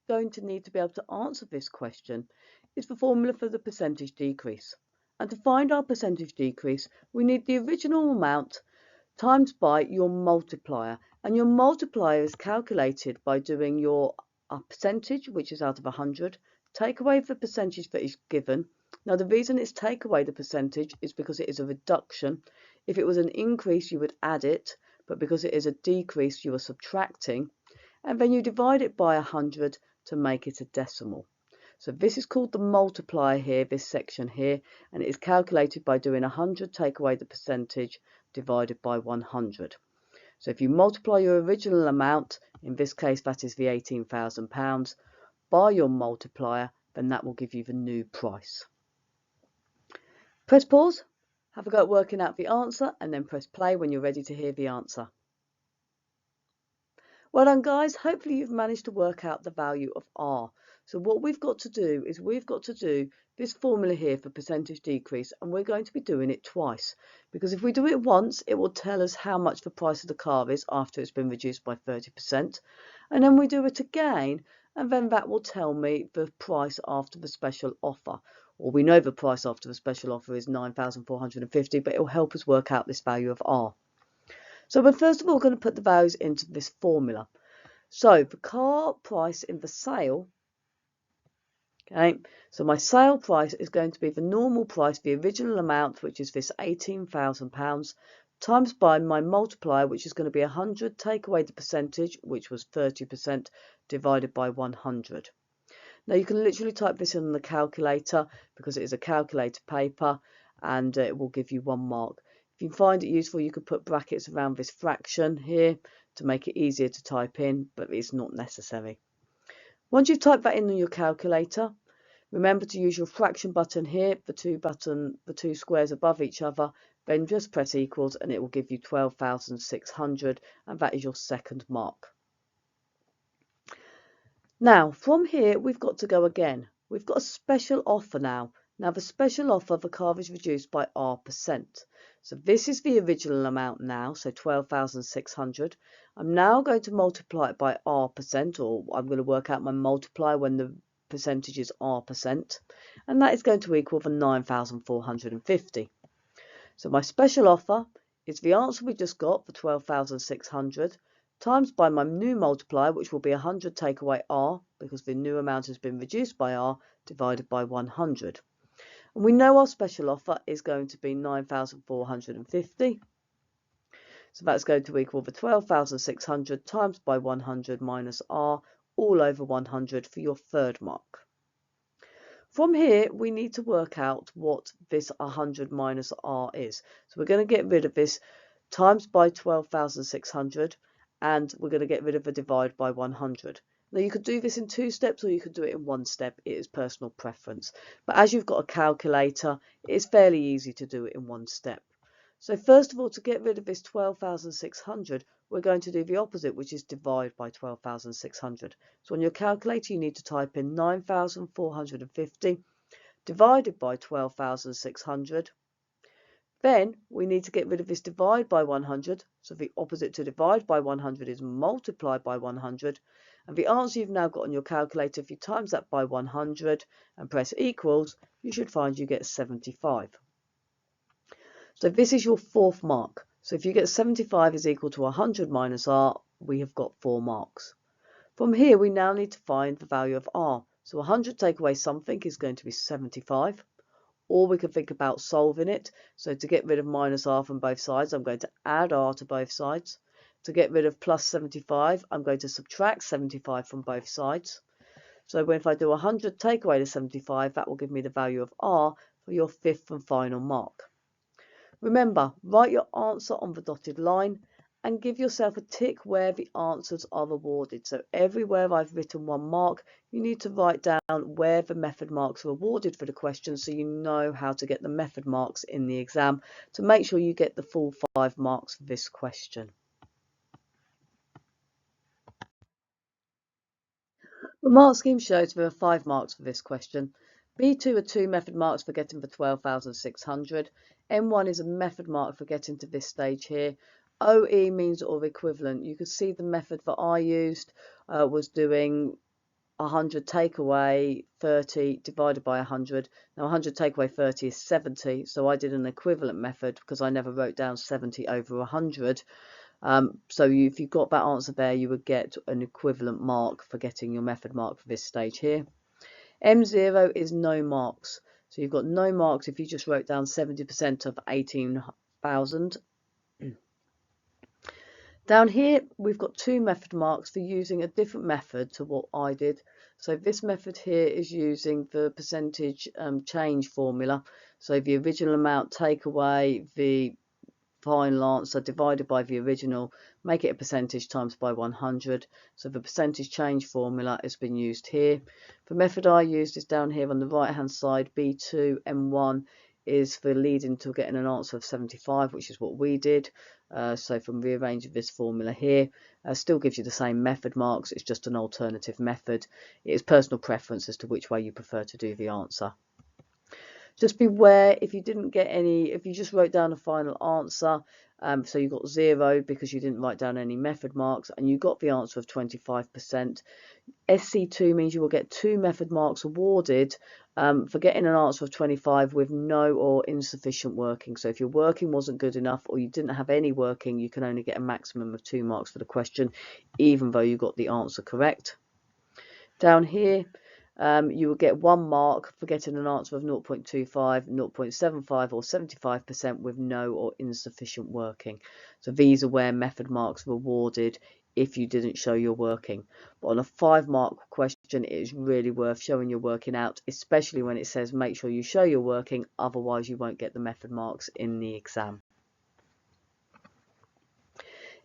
going to need to be able to answer this question is the formula for the percentage decrease. And to find our percentage decrease, we need the original amount times by your multiplier. And your multiplier is calculated by doing your percentage, which is out of 100, take away the percentage that is given. Now, the reason it's take away the percentage is because it is a reduction. If it was an increase, you would add it, but because it is a decrease, you are subtracting. And then you divide it by 100 to make it a decimal. So this is called the multiplier here, this section here, and it is calculated by doing 100 take away the percentage divided by 100. So if you multiply your original amount, in this case that is the £18,000, by your multiplier, then that will give you the new price. Press pause, have a go at working out the answer, and then press play when you're ready to hear the answer. Well done, guys. Hopefully you've managed to work out the value of R. So what we've got to do is we've got to do this formula here for percentage decrease, and we're going to be doing it twice, because if we do it once, it will tell us how much the price of the car is after it's been reduced by 30%, and then we do it again, and then that will tell me the price after the special offer. Or we know the price after the special offer is £9,450, but it will help us work out this value of R. So we're first of all going to put the values into this formula. So the car price in the sale, okay, so my sale price is going to be the normal price, the original amount, which is this £18,000, times by my multiplier, which is going to be 100, take away the percentage, which was 30%, divided by 100. Now you can literally type this in on the calculator because it is a calculator paper, and it will give you 1 mark. If you find it useful, you could put brackets around this fraction here to make it easier to type in, but it's not necessary. Once you've typed that in on your calculator, remember to use your fraction button here, the two squares above each other, then just press equals and it will give you 12,600, and that is your second mark. Now from here we've got to go again. We've got a special offer now. Now the special offer, the car is reduced by R%. So this is the original amount now, so 12,600. I'm now going to multiply it by R%, or I'm going to work out my multiplier when the percentage is R%, and that is going to equal the 9,450. So my special offer is the answer we just got for 12,600 times by my new multiplier, which will be 100 take away R, because the new amount has been reduced by R, divided by 100. And we know our special offer is going to be 9,450. So that's going to equal the 12,600 times by 100 minus R, all over 100 for your third mark. From here, we need to work out what this 100 minus R is. So we're going to get rid of this times by 12,600, and we're going to get rid of the divide by 100. Now you could do this in 2 steps, or you could do it in 1 step. It is personal preference. But as you've got a calculator, it's fairly easy to do it in 1 step. So first of all, to get rid of this 12,600, we're going to do the opposite, which is divide by 12,600. So on your calculator, you need to type in 9,450 divided by 12,600. Then we need to get rid of this divide by 100. So the opposite to divide by 100 is multiply by 100. And the answer you've now got on your calculator, if you times that by 100 and press equals, you should find you get 75. So this is your 4th mark. So if you get 75 is equal to 100 minus R, we have got 4 marks. From here, we now need to find the value of R. So 100 take away something is going to be 75. Or we can think about solving it. So to get rid of minus R from both sides, I'm going to add R to both sides. To get rid of plus 75, I'm going to subtract 75 from both sides. So if I do 100 take away the 75, that will give me the value of R for your 5th and final mark. Remember, write your answer on the dotted line and give yourself a tick where the answers are awarded. So everywhere I've written 1 mark, you need to write down where the method marks are awarded for the question, so you know how to get the method marks in the exam to make sure you get the full 5 marks for this question. The mark scheme shows there are 5 marks for this question. B2 are 2 method marks for getting the 12,600. M1 is a method mark for getting to this stage here. OE means or equivalent. You could see the method that I used was doing 100 take away 30 divided by 100. Now 100 take away 30 is 70, so I did an equivalent method because I never wrote down 70 over 100. So if you got that answer there, you would get an equivalent mark for getting your method mark for this stage here. M0 is no marks. So you've got no marks if you just wrote down 70% of 18,000. Down here, we've got two method marks for using a different method to what I did. So this method here is using the percentage change formula. So the original amount take away the final answer divided by the original, make it a percentage times by 100. So the percentage change formula has been used here. The method I used is down here on the right hand side. B2 M1 is for leading to getting an answer of 75, which is what we did. So from rearranging this formula here, still gives you the same method marks, it's just an alternative method. It is personal preference as to which way you prefer to do the answer. Just beware if you didn't get any, if you just wrote down a final answer, so you got 0 because you didn't write down any method marks, and you got the answer of 25%. SC2 means you will get 2 method marks awarded for getting an answer of 25 with no or insufficient working. So if your working wasn't good enough or you didn't have any working, you can only get a maximum of 2 marks for the question, even though you got the answer correct. Down here, you will get 1 mark for getting an answer of 0.25, 0.75 or 75% with no or insufficient working. So these are where method marks are awarded if you didn't show your working. But on a 5-mark question, it is really worth showing your working out, especially when it says make sure you show your working, otherwise you won't get the method marks in the exam.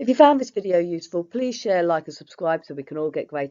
If you found this video useful, please share, like and subscribe so we can all get greater